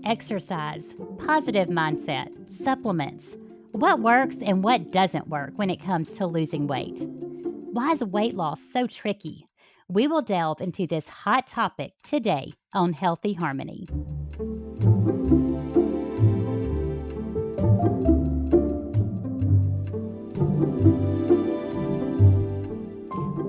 Exercise, positive mindset, supplements. What works and what doesn't work when it comes to losing weight? Why is weight loss so tricky? We will delve into this hot topic today on Healthy Harmony.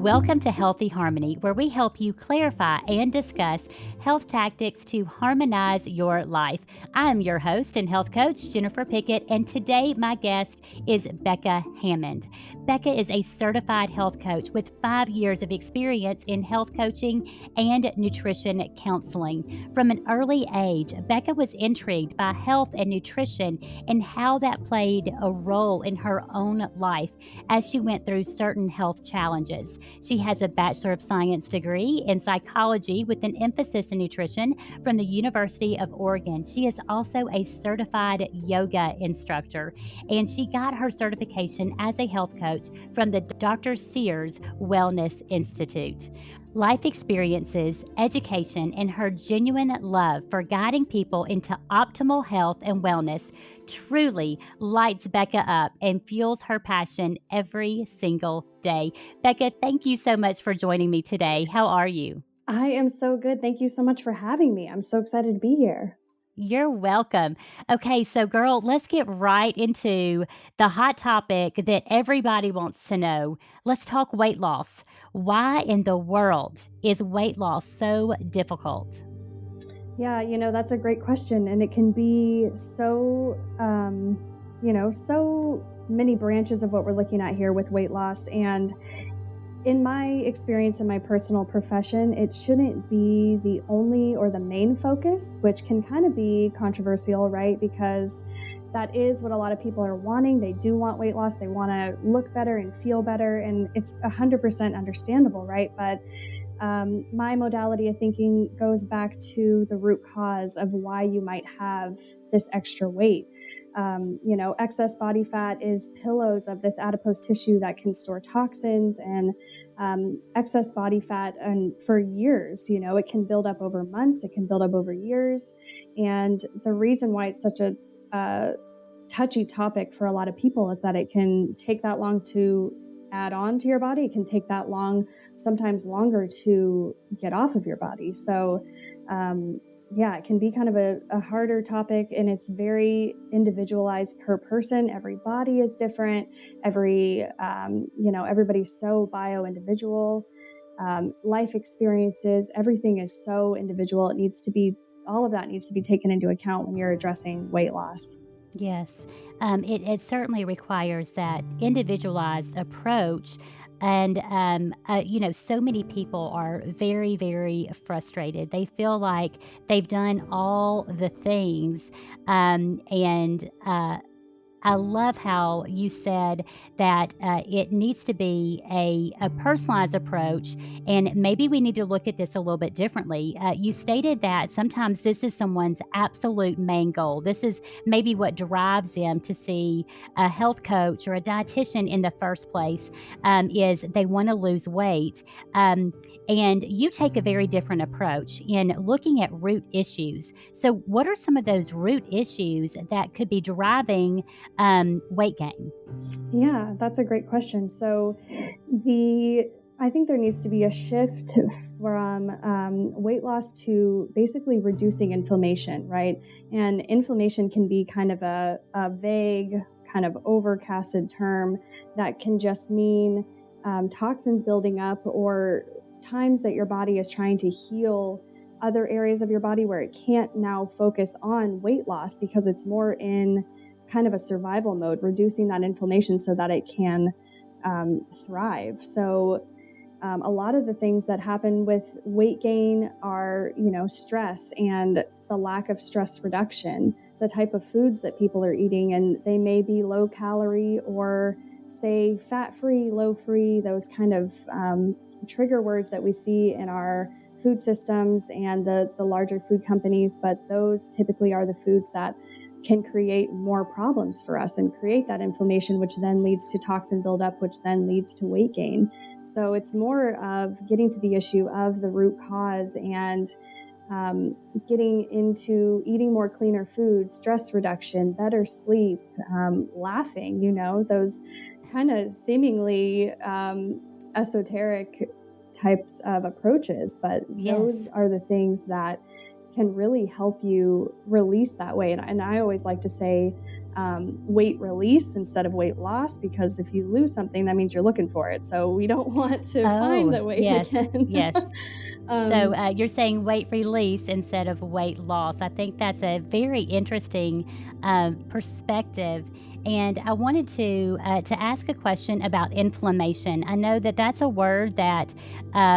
Welcome to Healthy Harmony, where we help you clarify and discuss health tactics to harmonize your life. I'm your host and health coach, Jennifer Pickett, and today my guest is Becca Hammond. Becca is a certified health coach with 5 years of experience in health coaching and nutrition counseling. From an early age, Becca was intrigued by health and nutrition and how that played a role in her own life as she went through certain health challenges. She has a Bachelor of Science degree in psychology with an emphasis in nutrition from the University of Oregon. She is also a certified yoga instructor, and she got her certification as a health coach from the Dr. Sears Wellness Institute. Life experiences, education, and her genuine love for guiding people into optimal health and wellness truly lights Becca up and fuels her passion every single day. Becca, thank you so much for joining me today. How are you? I am so good. Thank you so much for having me. I'm so excited to be here. You're welcome. Okay, so girl, let's get right into the hot topic that everybody wants to know. Let's talk weight loss. Why in the world is weight loss so difficult? Yeah, that's a great question. And it can be so, so many branches of what we're looking at here with weight loss. And in my experience in my personal profession, it shouldn't be the only or the main focus, which can kind of be controversial, right? Because that is what a lot of people are wanting. They do want weight loss. They want to look better and feel better. And it's 100% understandable, right? But my modality of thinking goes back to the root cause of why you might have this extra weight. Excess body fat is pillows of this adipose tissue that can store toxins, and excess body fat, and for years, it can build up over months, it can build up over years. And the reason why it's such a touchy topic for a lot of people is that it can take that long to add on to your body. It can take that long, sometimes longer, to get off of your body. So it can be kind of a harder topic, and it's very individualized per person. Every body is different. Everybody's so bio-individual. Life experiences, everything is so individual. All of that needs to be taken into account when you're addressing weight loss. Yes, it certainly requires that individualized approach. And, so many people are very, very frustrated. They feel like they've done all the things. I love how you said that it needs to be a personalized approach, and maybe we need to look at this a little bit differently. You stated that sometimes this is someone's absolute main goal. This is maybe what drives them to see a health coach or a dietitian in the first place, is they want to lose weight. And you take a very different approach in looking at root issues. So, what are some of those root issues that could be driving weight gain? Yeah, that's a great question. So I think there needs to be a shift from weight loss to basically reducing inflammation, right? And inflammation can be kind of a vague, kind of overcasted term that can just mean toxins building up, or times that your body is trying to heal other areas of your body where it can't now focus on weight loss because it's more in kind of a survival mode, reducing that inflammation so that it can thrive. So a lot of the things that happen with weight gain are, stress and the lack of stress reduction, the type of foods that people are eating, and they may be low calorie or say fat-free, low-free, those kind of trigger words that we see in our food systems and the larger food companies. But those typically are the foods that can create more problems for us and create that inflammation, which then leads to toxin buildup, which then leads to weight gain. So it's more of getting to the issue of the root cause and getting into eating more cleaner food, stress reduction, better sleep, laughing, those kind of seemingly esoteric types of approaches, but Yes. those are the things that can really help you release that weight. And I always like to say weight release instead of weight loss, because if you lose something, that means you're looking for it. So we don't want to find the weight yes, again. yes. So you're saying weight release instead of weight loss. I think that's a very interesting perspective. And I wanted to ask a question about inflammation. I know that that's a word that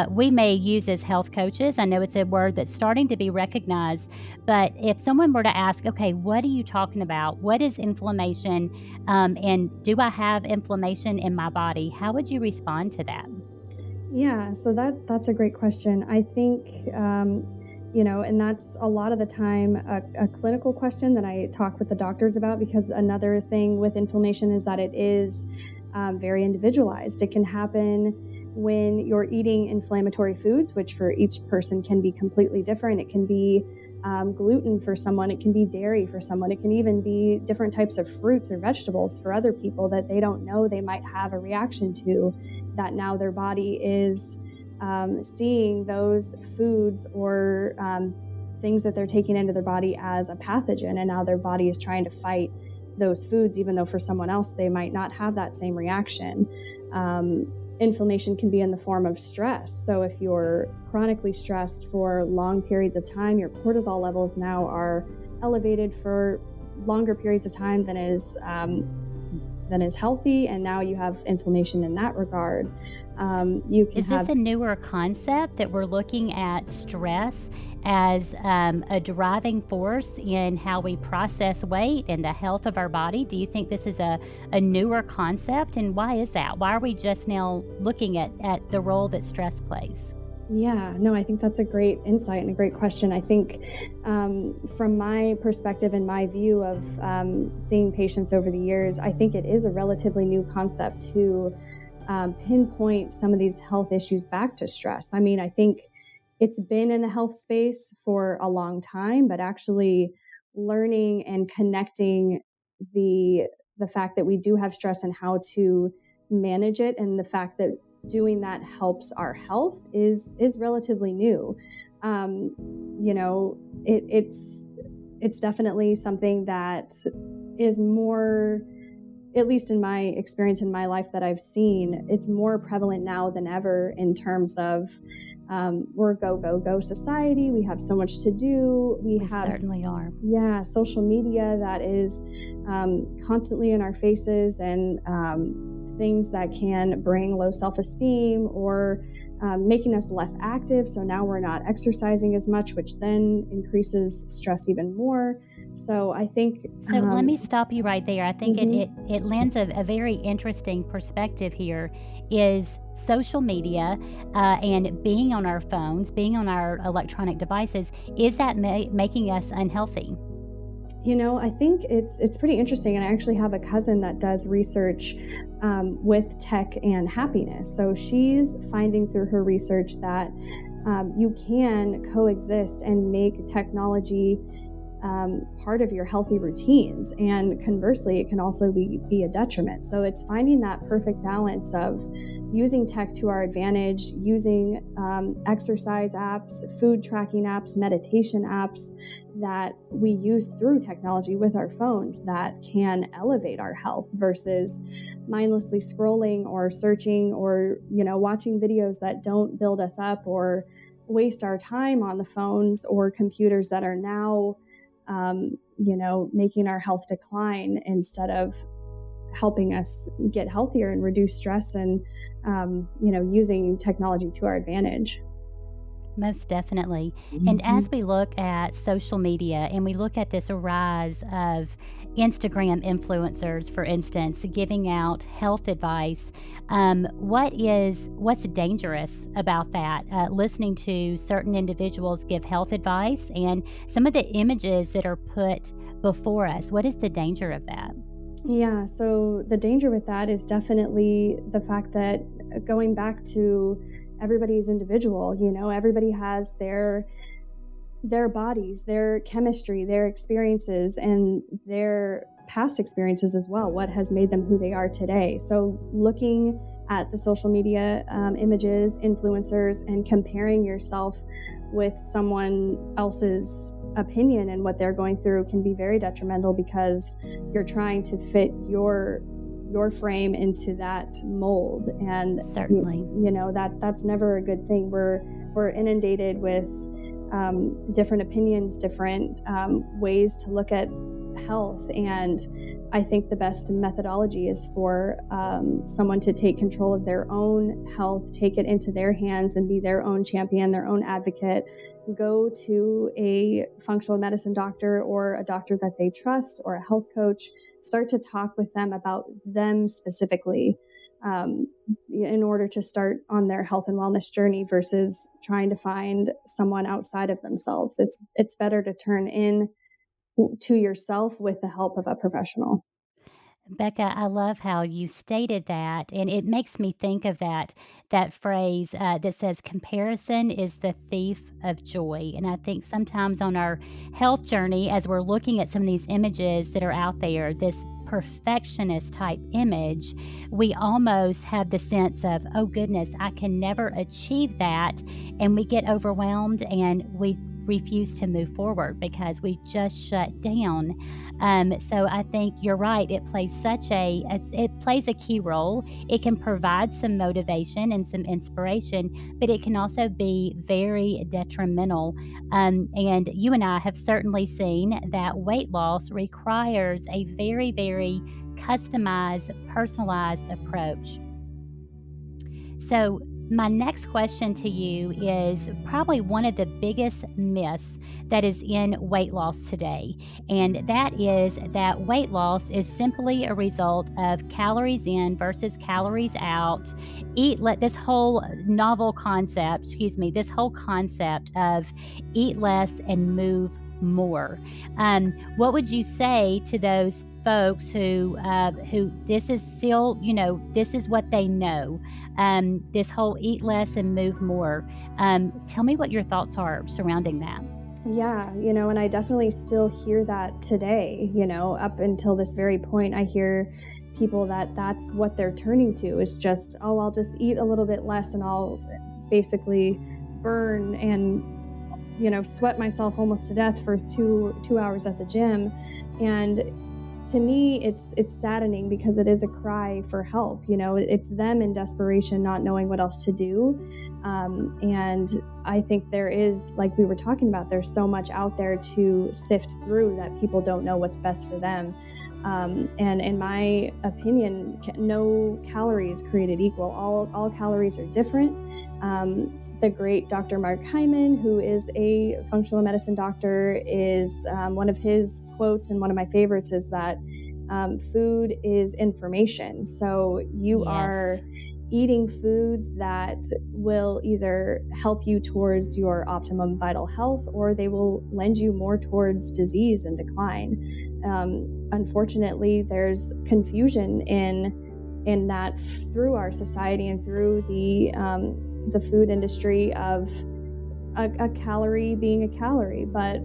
we may use as health coaches. I know it's a word that's starting to be recognized. But if someone were to ask, okay, what are you talking about? What is inflammation? And do I have inflammation in my body? How would you respond to that? Yeah, so that's a great question. I think, and that's a lot of the time a clinical question that I talk with the doctors about, because another thing with inflammation is that it is very individualized. It can happen when you're eating inflammatory foods, which for each person can be completely different. It can be gluten for someone, it can be dairy for someone, it can even be different types of fruits or vegetables for other people that they don't know they might have a reaction to, that now their body is seeing those foods or things that they're taking into their body as a pathogen, and now their body is trying to fight those foods, even though for someone else they might not have that same reaction. Inflammation can be in the form of stress. So if you're chronically stressed for long periods of time, your cortisol levels now are elevated for longer periods of time than is healthy, and now you have inflammation in that regard. Is this a newer concept that we're looking at stress as a driving force in how we process weight and the health of our body? Do you think this is a newer concept, and why is that? Why are we just now looking at the role that stress plays? Yeah, no, I think that's a great insight and a great question. I think from my perspective and my view of seeing patients over the years, I think it is a relatively new concept to pinpoint some of these health issues back to stress. I mean, I think it's been in the health space for a long time, but actually learning and connecting the fact that we do have stress and how to manage it, and the fact that doing that helps our health is relatively new. It's definitely something that is more, at least in my experience in my life that I've seen, it's more prevalent now than ever in terms of we're a go society. We have so much to do. We certainly are. Yeah, social media that is constantly in our faces, and things that can bring low self-esteem or making us less active. So now we're not exercising as much, which then increases stress even more. So I think... So let me stop you right there. I think it lends a very interesting perspective here, is social media and being on our phones, being on our electronic devices, is that making us unhealthy? I think it's pretty interesting. And I actually have a cousin that does research with tech and happiness. So she's finding through her research that you can coexist and make technology part of your healthy routines. And conversely, it can also be a detriment. So it's finding that perfect balance of using tech to our advantage, using exercise apps, food tracking apps, meditation apps that we use through technology with our phones that can elevate our health, versus mindlessly scrolling or searching or, watching videos that don't build us up or waste our time on the phones or computers that are now making our health decline instead of helping us get healthier and reduce stress and, using technology to our advantage. Most definitely. And as we look at social media and we look at this rise of Instagram influencers, for instance, giving out health advice, what's dangerous about that? Listening to certain individuals give health advice and some of the images that are put before us. What is the danger of that? Yeah, so the danger with that is definitely the fact that, going back to everybody's individual, everybody has their their bodies, their chemistry, their experiences, and their past experiences as well. What has made them who they are today? So looking at the social media images, influencers, and comparing yourself with someone else's opinion and what they're going through can be very detrimental, because you're trying to fit your frame into that mold, and Certainly. that's never a good thing. We're inundated with different opinions, different ways to look at health, and I think the best methodology is for someone to take control of their own health, take it into their hands, and be their own champion, their own advocate. Go to a functional medicine doctor or a doctor that they trust, or a health coach. Start to talk with them about them specifically, in order to start on their health and wellness journey, versus trying to find someone outside of themselves. It's better to turn in to yourself with the help of a professional. Becca, I love how you stated that, and it makes me think of that phrase that says comparison is the thief of joy. And I think sometimes on our health journey, as we're looking at some of these images that are out there, this perfectionist type image, we almost have the sense of, oh goodness, I can never achieve that, and we get overwhelmed and we refuse to move forward because we just shut down. So I think you're right. It plays a key role. It can provide some motivation and some inspiration, but it can also be very detrimental. And you and I have certainly seen that weight loss requires a very, very customized, personalized approach. So, my next question to you is probably one of the biggest myths that is in weight loss today. And that is that weight loss is simply a result of calories in versus calories out. This whole this whole concept of eat less and move more. What would you say to those folks who this is still, this is what they know? This whole eat less and move more. Tell me what your thoughts are surrounding that. Yeah, and I definitely still hear that today. Up until this very point, I hear people that's what they're turning to, is just, oh, I'll just eat a little bit less and I'll basically burn and sweat myself almost to death for two hours at the gym. And to me, it's saddening, because it is a cry for help. It's them in desperation, not knowing what else to do. And I think there is, like we were talking about, there's so much out there to sift through that people don't know what's best for them. And in my opinion, no calorie is created equal. All calories are different. The great Dr. Mark Hyman, who is a functional medicine doctor, is one of his quotes, and one of my favorites, is that food is information. So you are eating foods that will either help you towards your optimum vital health, or they will lend you more towards disease and decline. Unfortunately, there's confusion in that through our society and through the food industry, of a calorie being a calorie. But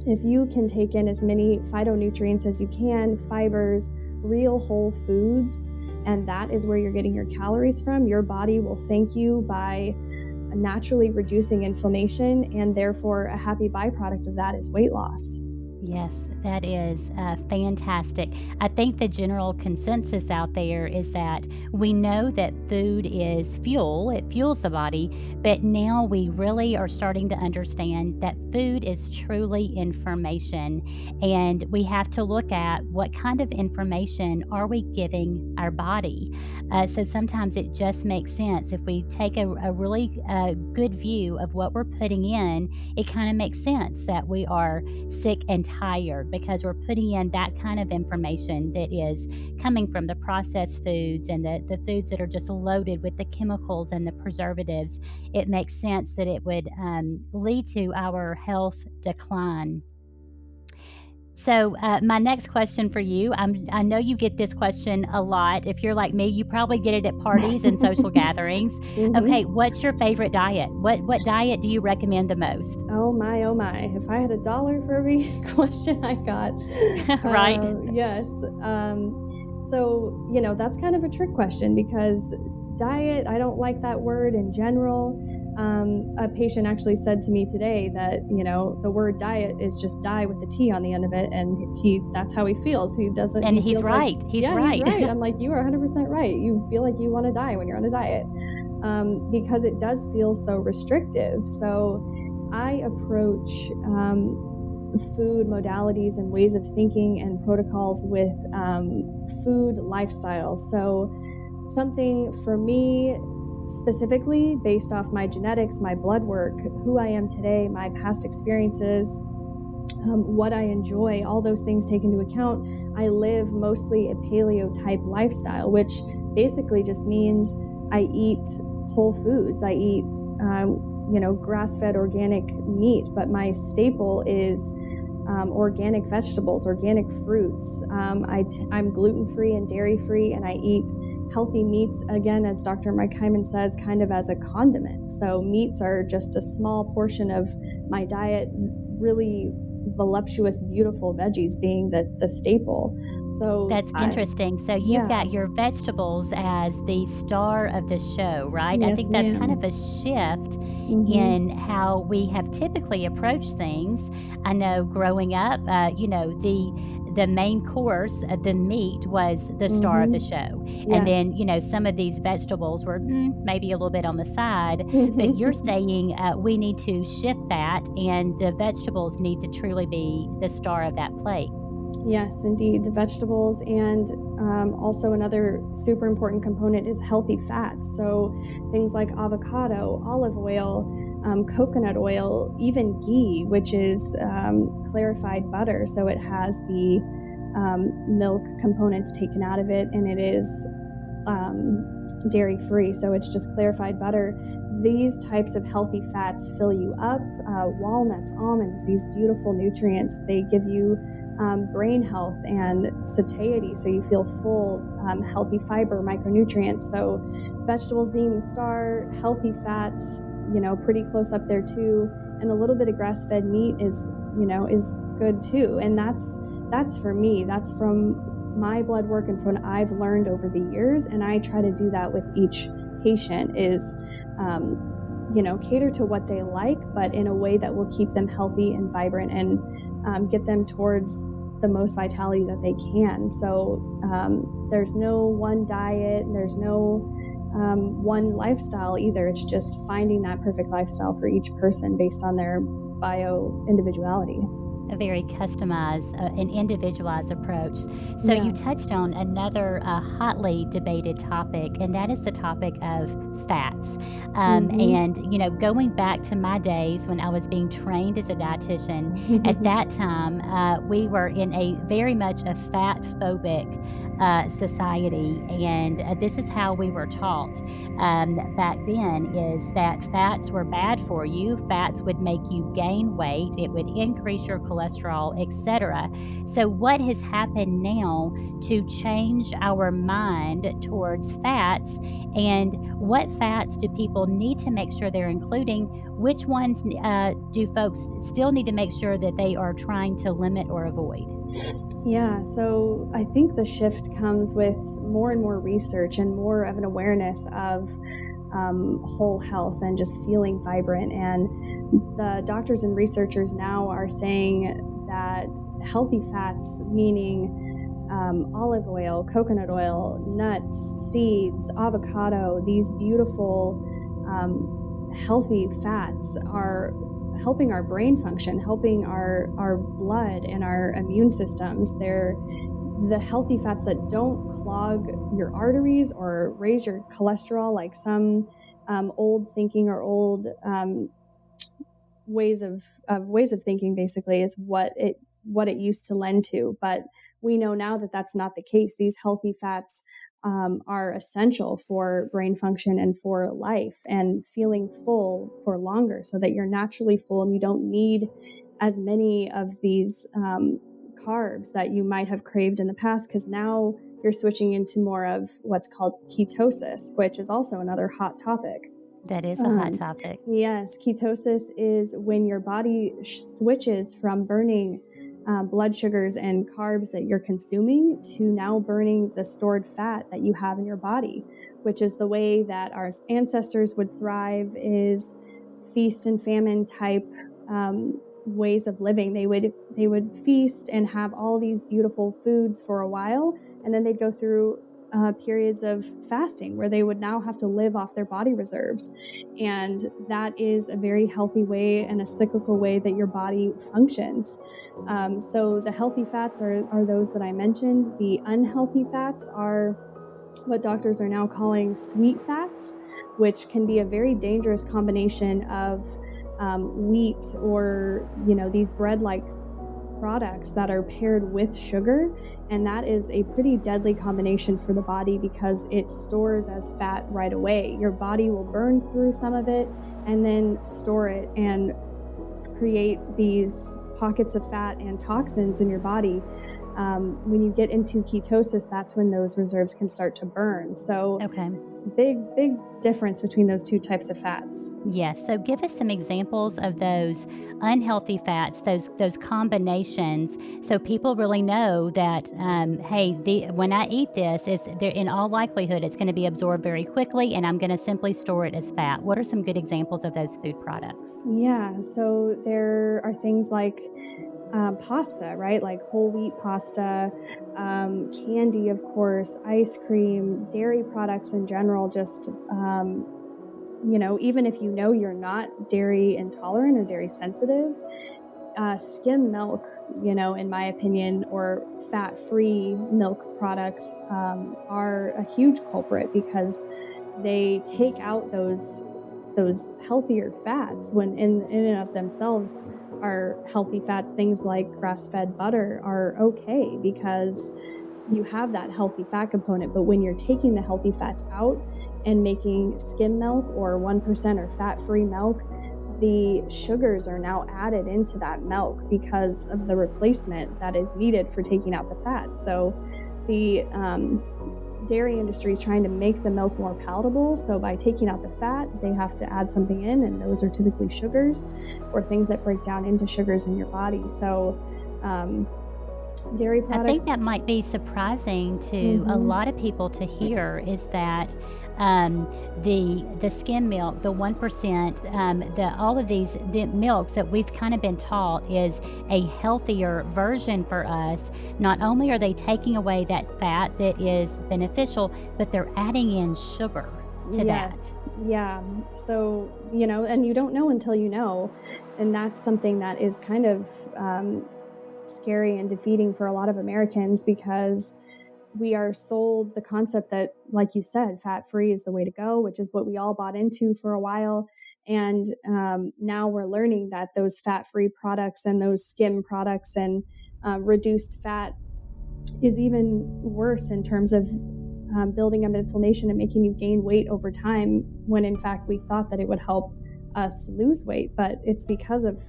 if you can take in as many phytonutrients as you can, fibers, real whole foods, and that is where you're getting your calories from, your body will thank you by naturally reducing inflammation, and therefore a happy byproduct of that is weight loss. Yes, that is fantastic. I think the general consensus out there is that we know that food is fuel, it fuels the body, but now we really are starting to understand that food is truly information. And we have to look at what kind of information are we giving our body. So sometimes it just makes sense if we take a really good view of what we're putting in. It kind of makes sense that we are sick and tired, because we're putting in that kind of information that is coming from the processed foods and the foods that are just loaded with the chemicals and the preservatives. It makes sense that it would lead to our health decline. So, my next question for you, I know you get this question a lot. If you're like me, you probably get it at parties and social gatherings. Okay, Hmm. what's your favorite diet? What diet do you recommend the most? Oh my, oh my. If I had $1 for every question I got. Right? Yes. So, that's kind of a trick question because diet, I don't like that word in general. A patient actually said to me today that, the word diet is just die with the T on the end of it. And that's how he feels. And He he's feels like, right. He's yeah, he's right. right. I'm like, you are 100% right. You feel like you want to die when you're on a diet because it does feel so restrictive. So I approach food modalities and ways of thinking and protocols with food lifestyles. So something for me specifically based off my genetics, my blood work, who I am today, my past experiences, what I enjoy, all those things taken into account, I live mostly a paleo type lifestyle, which basically just means I eat whole foods. I eat, grass-fed organic meat, but my staple is organic vegetables, organic fruits. I'm gluten-free and dairy-free, and I eat healthy meats, again, as Dr. Mike Hyman says, kind of as a condiment. So meats are just a small portion of my diet, really voluptuous, beautiful veggies being the staple. So, That's interesting. So you've yeah, got your vegetables as the star of the show, right? I yes, think that's kind of ma'am. a shift Hmm. in how we have typically approached things. I know growing up, the main course, the meat was the star of the Hmm. show, and Yeah. then some of these vegetables were maybe a little bit on the side. But you're saying we need to shift that, and the vegetables need to truly be the star of that plate. Yes, indeed. The vegetables, and also another super important component is healthy fats. So things like avocado, olive oil, coconut oil, even ghee, which is clarified butter. So it has the milk components taken out of it, and it is dairy free, so it's just clarified butter. These types of healthy fats fill you up. Walnuts, almonds, these beautiful nutrients, they give you brain health and satiety, so you feel full, healthy fiber, micronutrients. So vegetables being the star, healthy fats, pretty close up there too. And a little bit of grass-fed meat is good too. And that's for me. That's from my blood work and from what I've learned over the years. And I try to do that with each patient is, cater to what they like, but in a way that will keep them healthy and vibrant and get them towards the most vitality that they can. So there's no one diet, there's no one lifestyle either. It's just finding that perfect lifestyle for each person based on their bio individuality. A very customized and individualized approach. So, you Yeah. touched on another hotly debated topic, and that is the topic of fats. Hmm. Going back to my days when I was being trained as a dietitian, at that time, we were in a very much a fat phobic society, and this is how we were taught back then is that fats were bad for you. Fats would make you gain weight. It would increase your cholesterol, etc. So what has happened now to change our mind towards fats, and what fats do people need to make sure they're including? Which ones do folks still need to make sure that they are trying to limit or avoid? Yeah, so I think the shift comes with more and more research and more of an awareness of whole health and just feeling vibrant. And the doctors and researchers now are saying that healthy fats, meaning olive oil, coconut oil, nuts, seeds, avocado, these beautiful healthy fats are helping our brain function, helping our blood and our immune systems. They're the healthy fats that don't clog your arteries or raise your cholesterol like some old thinking or old ways of thinking basically is what it used to lend to. But we know now that that's not the case. These healthy fats are essential for brain function and for life and feeling full for longer, so that you're naturally full and you don't need as many of these carbs that you might have craved in the past, because now you're switching into more of what's called ketosis, which is also another hot topic. That is a hot topic. Yes, ketosis is when your body switches from burning blood sugars and carbs that you're consuming to now burning the stored fat that you have in your body, which is the way that our ancestors would thrive, is feast and famine type ways of living. They would feast and have all these beautiful foods for a while, and then they'd go through periods of fasting where they would now have to live off their body reserves. And that is a very healthy way and a cyclical way that your body functions. So the healthy fats are those that I mentioned. The unhealthy fats are what doctors are now calling sweet fats, which can be a very dangerous combination of wheat or, these bread-like products that are paired with sugar. And that is a pretty deadly combination for the body because it stores as fat right away. Your body will burn through some of it and then store it and create these pockets of fat and toxins in your body. When you get into ketosis, that's when those reserves can start to burn. So Okay. big difference between those two types of fats. Yes. So give us some examples of those unhealthy fats, those combinations, so people really know that, hey, when I eat this, in all likelihood, it's going to be absorbed very quickly, and I'm going to simply store it as fat. What are some good examples of those food products? Yeah, so there are things like pasta, right? Like whole wheat pasta, candy, of course, ice cream, dairy products in general. Just, even if you're not dairy intolerant or dairy sensitive, skim milk, in my opinion, or fat-free milk products are a huge culprit because they take out those healthier fats when in and of themselves are healthy fats. Things like grass-fed butter are okay because you have that healthy fat component. But when you're taking the healthy fats out and making skim milk or 1% or fat-free milk, the sugars are now added into that milk because of the replacement that is needed for taking out the fat. So the dairy industry is trying to make the milk more palatable. So by taking out the fat, they have to add something in, and those are typically sugars or things that break down into sugars in your body. So dairy products. I think that might be surprising to a lot of people to hear, is that the skim milk, the 1%, all of the milks that we've kind of been taught is a healthier version for us. Not only are they taking away that fat that is beneficial, but they're adding in sugar to that. Yeah. So, and you don't know until you know. And that's something that is kind of scary and defeating for a lot of Americans, because we are sold the concept that, like you said, fat-free is the way to go, which is what we all bought into for a while. And now we're learning that those fat-free products and those skim products and reduced fat is even worse in terms of building up inflammation and making you gain weight over time, when in fact we thought that it would help us lose weight. But it's because of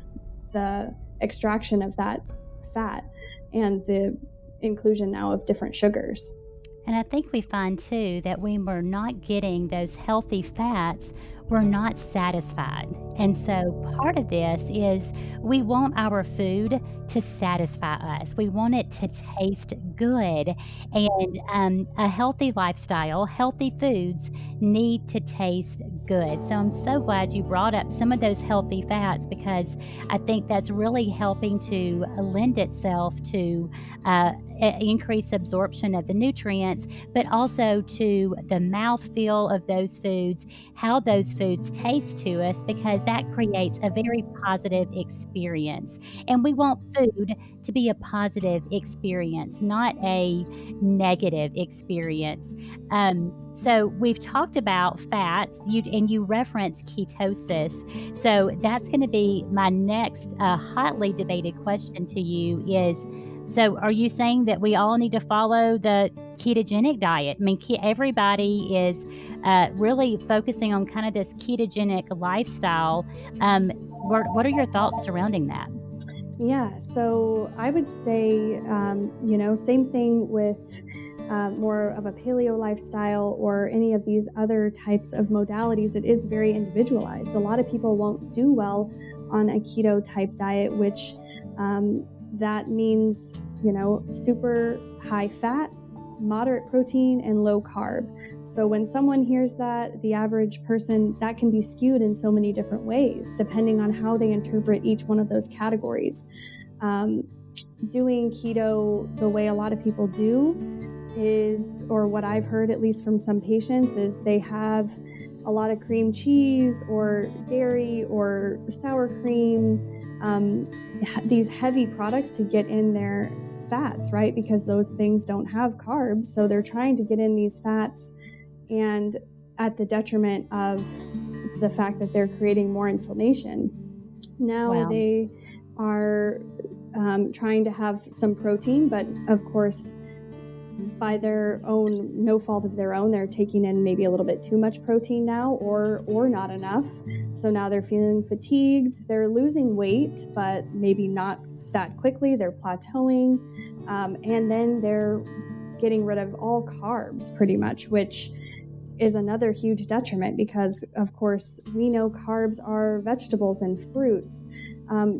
the extraction of that fat and the inclusion now of different sugars. And I think we find too that when we're not getting those healthy fats, we're not satisfied. And so part of this is we want our food to satisfy us. We want it to taste good. And a healthy lifestyle, healthy foods need to taste good. So I'm so glad you brought up some of those healthy fats, because I think that's really helping to lend itself to increase absorption of the nutrients, but also to the mouthfeel of those foods, how those foods taste to us, because that creates a very positive experience. And we want food to be a positive experience, not a negative experience. So we've talked about fats, and you referenced ketosis. So that's going to be my next hotly debated question to you is, so are you saying that we all need to follow the ketogenic diet? I mean, everybody is really focusing on kind of this ketogenic lifestyle. What are your thoughts surrounding that? Yeah, so I would say, same thing with more of a paleo lifestyle or any of these other types of modalities. It is very individualized. A lot of people won't do well on a keto type diet, which that means, super high fat, moderate protein, and low carb. So when someone hears that, the average person, that can be skewed in so many different ways, depending on how they interpret each one of those categories. Um, Doing keto the way a lot of people do is, or what I've heard at least from some patients, is they have a lot of cream cheese or dairy or sour cream, these heavy products to get in their fats, right? Because those things don't have carbs. So they're trying to get in these fats, and at the detriment of the fact that they're creating more inflammation. Now Wow. they are trying to have some protein, but of course, by their own, no fault of their own, they're taking in maybe a little bit too much protein now, or not enough. So now they're feeling fatigued. They're losing weight, but maybe not that quickly. They're plateauing, and then they're getting rid of all carbs pretty much, which is another huge detriment because, of course, we know carbs are vegetables and fruits.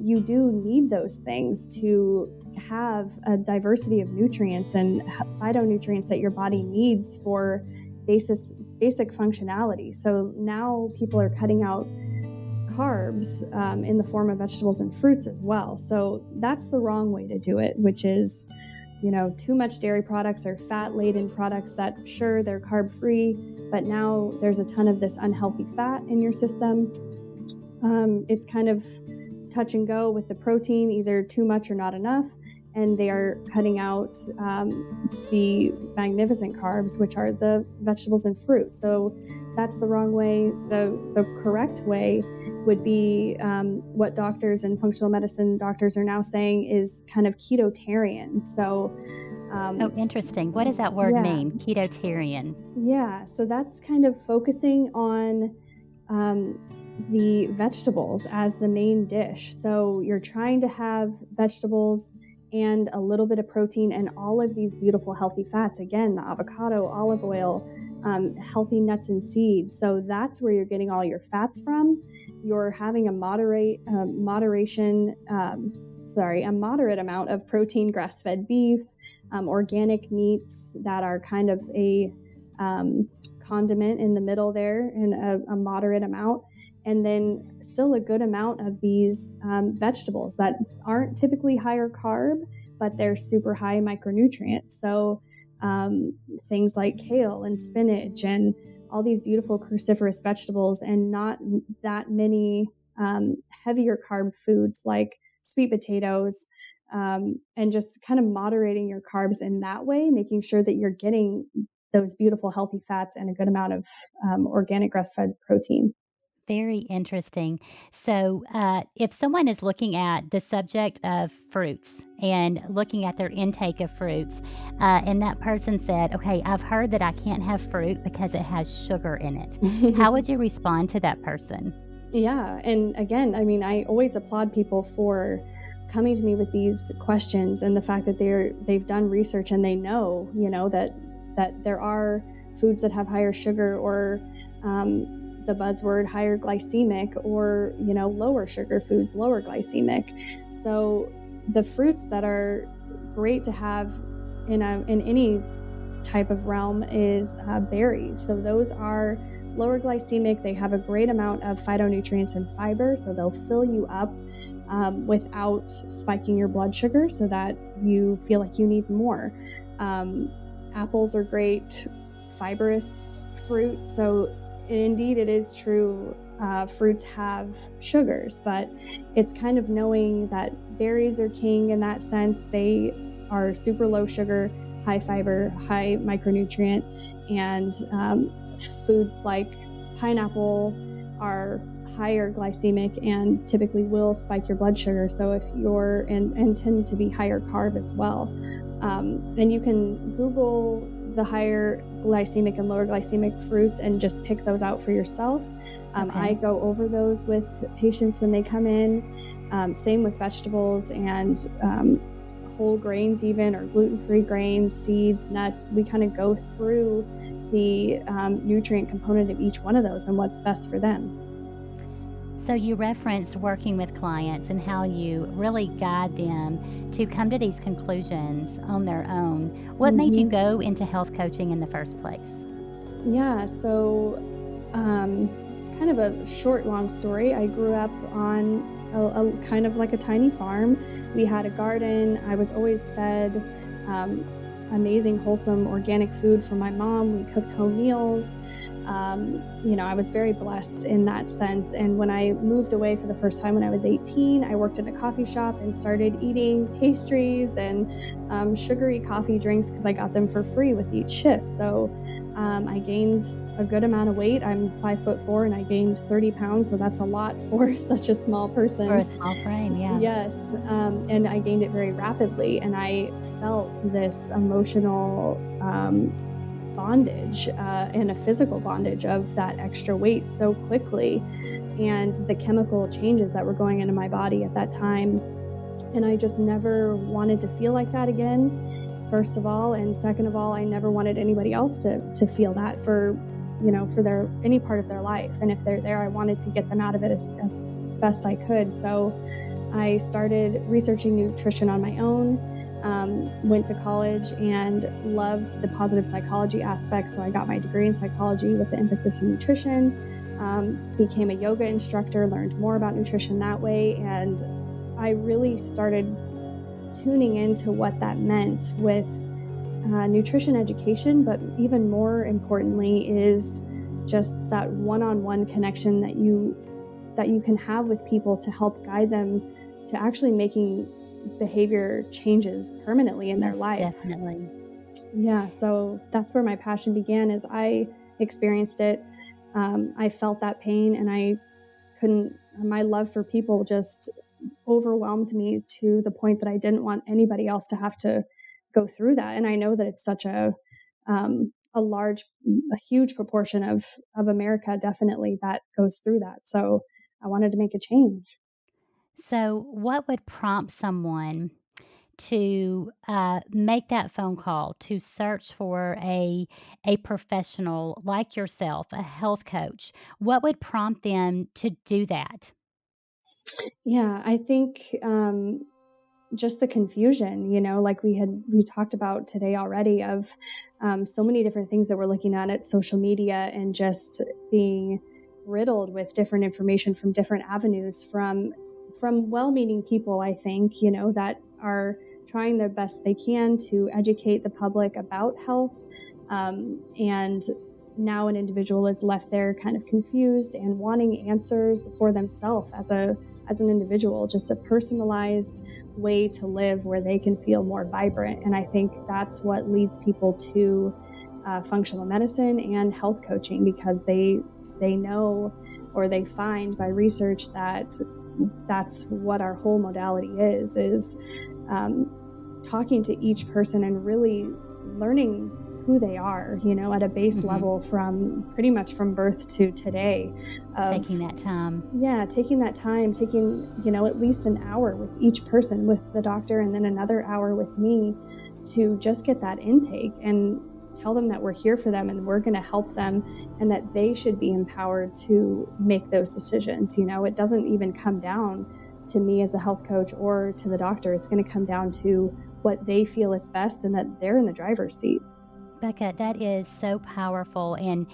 You do need those things to have a diversity of nutrients and phytonutrients that your body needs for basic functionality. So now people are cutting out carbs in the form of vegetables and fruits as well. So that's the wrong way to do it, which is, too much dairy products or fat-laden products that, sure, they're carb-free, but now there's a ton of this unhealthy fat in your system. It's kind of touch and go with the protein, either too much or not enough, and they are cutting out the magnificent carbs, which are the vegetables and fruit. So that's the wrong way. The correct way would be what doctors and functional medicine doctors are now saying is kind of ketotarian. So Oh, interesting. What does that word yeah, mean? Ketotarian. yeah. So that's kind of focusing on the vegetables as the main dish. So you're trying to have vegetables and a little bit of protein and all of these beautiful healthy fats. Again, the avocado, olive oil, healthy nuts and seeds. So that's where you're getting all your fats from. You're having a moderate amount of protein, grass-fed beef, organic meats that are kind of a condiment in the middle there, in a moderate amount, and then still a good amount of these vegetables that aren't typically higher carb, but they're super high micronutrients. So things like kale and spinach and all these beautiful cruciferous vegetables, and not that many heavier carb foods like sweet potatoes, and just kind of moderating your carbs in that way, making sure that you're getting those beautiful healthy fats and a good amount of organic grass-fed protein. Very interesting. So, if someone is looking at the subject of fruits and looking at their intake of fruits, and that person said, "Okay, I've heard that I can't have fruit because it has sugar in it," how would you respond to that person? Yeah, and again, I mean, I always applaud people for coming to me with these questions, and the fact that they've done research and they know, that there are foods that have higher sugar, or the buzzword higher glycemic, or lower sugar foods, lower glycemic. So the fruits that are great to have in any type of realm is berries. So those are lower glycemic. They have a great amount of phytonutrients and fiber, so they'll fill you up without spiking your blood sugar, so that you feel like you need more. Apples are great, fibrous fruit. So indeed, it is true. Fruits have sugars, but it's kind of knowing that berries are king in that sense. They are super low sugar, high fiber, high micronutrient, and foods like pineapple are higher glycemic and typically will spike your blood sugar. So if you're and tend to be higher carb as well. And you can Google the higher glycemic and lower glycemic fruits and just pick those out for yourself. I Okay. go over those with patients when they come in. Same with vegetables and whole grains, even, or gluten-free grains, seeds, nuts. We kind of go through the nutrient component of each one of those and what's best for them. So you referenced working with clients and how you really guide them to come to these conclusions on their own. What made you Hmm. go into health coaching in the first place? Yeah, so um, kind of a short, long story. I grew up on a kind of like a tiny farm. We had a garden. I was always fed um, amazing, wholesome, organic food from my mom. We cooked home meals. I was very blessed in that sense. And when I moved away for the first time when I was 18, I worked in a coffee shop and started eating pastries and sugary coffee drinks because I got them for free with each shift. So I gained a good amount of weight. I'm 5'4" and I gained 30 pounds. So that's a lot for such a small For person. a small frame, yeah. Yes. And I gained it very rapidly. And I felt this emotional bondage and a physical bondage of that extra weight so quickly, and the chemical changes that were going into my body at that time. And I just never wanted to feel like that again, first of all. And second of all, I never wanted anybody else to feel that for their any part of their life. And if they're there, I wanted to get them out of it as best I could. So I started researching nutrition on my own, went to college and loved the positive psychology aspect. So I got my degree in psychology with the emphasis in nutrition, became a yoga instructor, learned more about nutrition that way. And I really started tuning into what that meant with nutrition education, but even more importantly is just that one-on-one connection that you can have with people to help guide them to actually making behavior changes permanently in their Yes, life. definitely. Yeah, so that's where my passion began as I experienced it. I felt that pain and I couldn't, my love for people just overwhelmed me to the point that I didn't want anybody else to have to go through that. And I know that it's such a huge proportion of America definitely that goes through that. So I wanted to make a change. So, what would prompt someone to make that phone call to search for a professional like yourself, a health coach? What would prompt them to do that? Yeah, I think just the confusion, like we talked about today already, of so many different things that we're looking at social media, and just being riddled with different information from different avenues, from well-meaning people, I think, that are trying their best they can to educate the public about health. And now an individual is left there kind of confused and wanting answers for themselves as an individual, just a personalized way to live where they can feel more vibrant. And I think that's what leads people to functional medicine and health coaching, because they know, or they find by research, that that's what our whole modality is talking to each person and really learning who they are, at a base Mhm. level, from pretty much from birth to today, of Taking that time. yeah, taking that time, taking, at least an hour with each person, with the doctor, and then another hour with me, to just get that intake and tell them that we're here for them and we're going to help them, and that they should be empowered to make those decisions. It doesn't even come down to me as a health coach or to the doctor. It's going to come down to what they feel is best, and that they're in the driver's seat. Becca, that is so powerful, and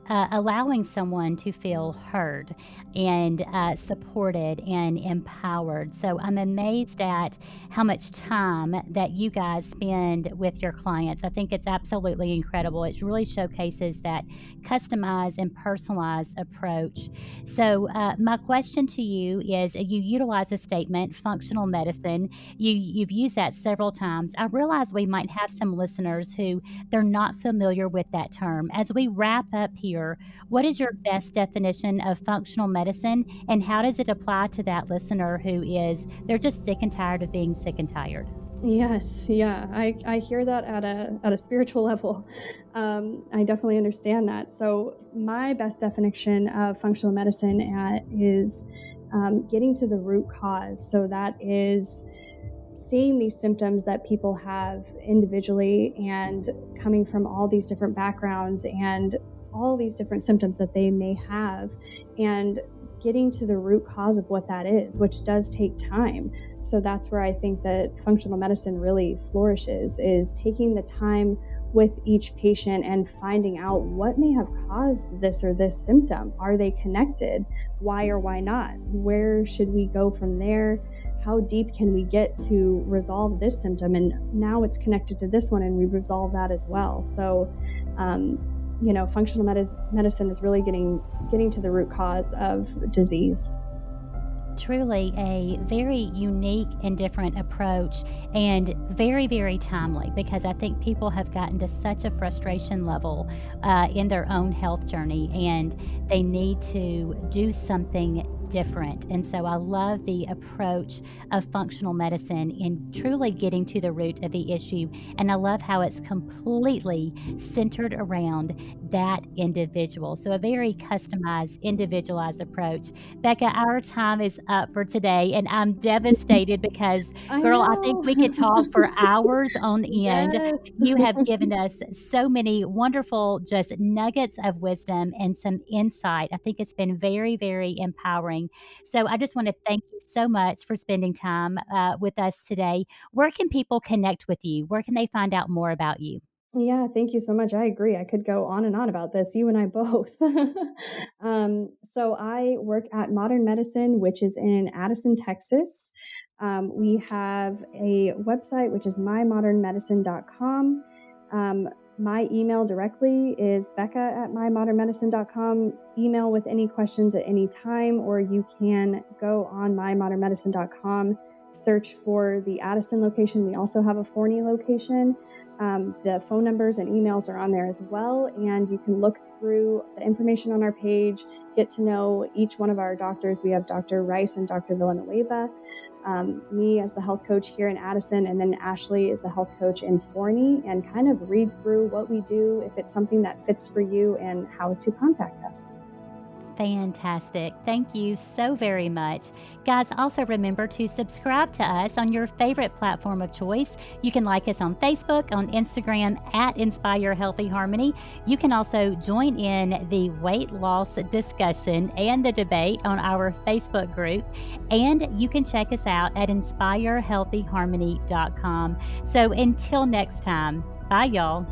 allowing someone to feel heard and supported and empowered. So I'm amazed at how much time that you guys spend with your clients. I think it's absolutely incredible. It really showcases that customized and personalized approach. So my question to you is: you utilize a statement, functional medicine. You've used that several times. I realize we might have some listeners who they're not familiar with that term. As we wrap up here, what is your best definition of functional medicine, and how does it apply to that listener who is they're just sick and tired of being sick and tired? Yes, yeah, I hear that at a spiritual level. I definitely understand that. So my best definition of functional medicine is getting to the root cause. So that is seeing these symptoms that people have individually and coming from all these different backgrounds and all these different symptoms that they may have, and getting to the root cause of what that is, which does take time. So that's where I think that functional medicine really flourishes, is taking the time with each patient and finding out what may have caused this or this symptom. Are they connected? Why or why not? Where should we go from there? How deep can we get to resolve this symptom? And now it's connected to this one, and we resolve that as well. So, functional medicine is really getting to the root cause of disease. Truly a very unique and different approach, and very, very timely, because I think people have gotten to such a frustration level in their own health journey, and they need to do something different. And so I love the approach of functional medicine in truly getting to the root of the issue. And I love how it's completely centered around that individual. So a very customized, individualized approach. Becca, our time is up for today, and I'm devastated because, I girl, I think know. we could talk for hours on end. Yes. You have given us so many wonderful just nuggets of wisdom and some insight. I think it's been very, very empowering. So I just want to thank you so much for spending time with us today. Where can people connect with you? Where can they find out more about you? Yeah, thank you so much. I agree. I could go on and on about this, you and I both. So I work at Modern Medicine, which is in Addison, Texas. We have a website, which is mymodernmedicine.com. My email directly is becca@mymodernmedicine.com. Email with any questions at any time, or you can go on mymodernmedicine.com, search for the Addison location. We also have a Forney location. The phone numbers and emails are on there as well, and you can look through the information on our page, get to know each one of our doctors. We have Dr. Rice and Dr. Villanueva, me as the health coach here in Addison, and then Ashley is the health coach in Forney, and kind of read through what we do, if it's something that fits for you, and how to contact us. Fantastic. Thank you so very much. Guys, also remember to subscribe to us on your favorite platform of choice. You can like us on Facebook, on Instagram at Inspire Healthy Harmony. You can also join in the weight loss discussion and the debate on our Facebook group. And you can check us out at inspirehealthyharmony.com. So until next time, bye, y'all.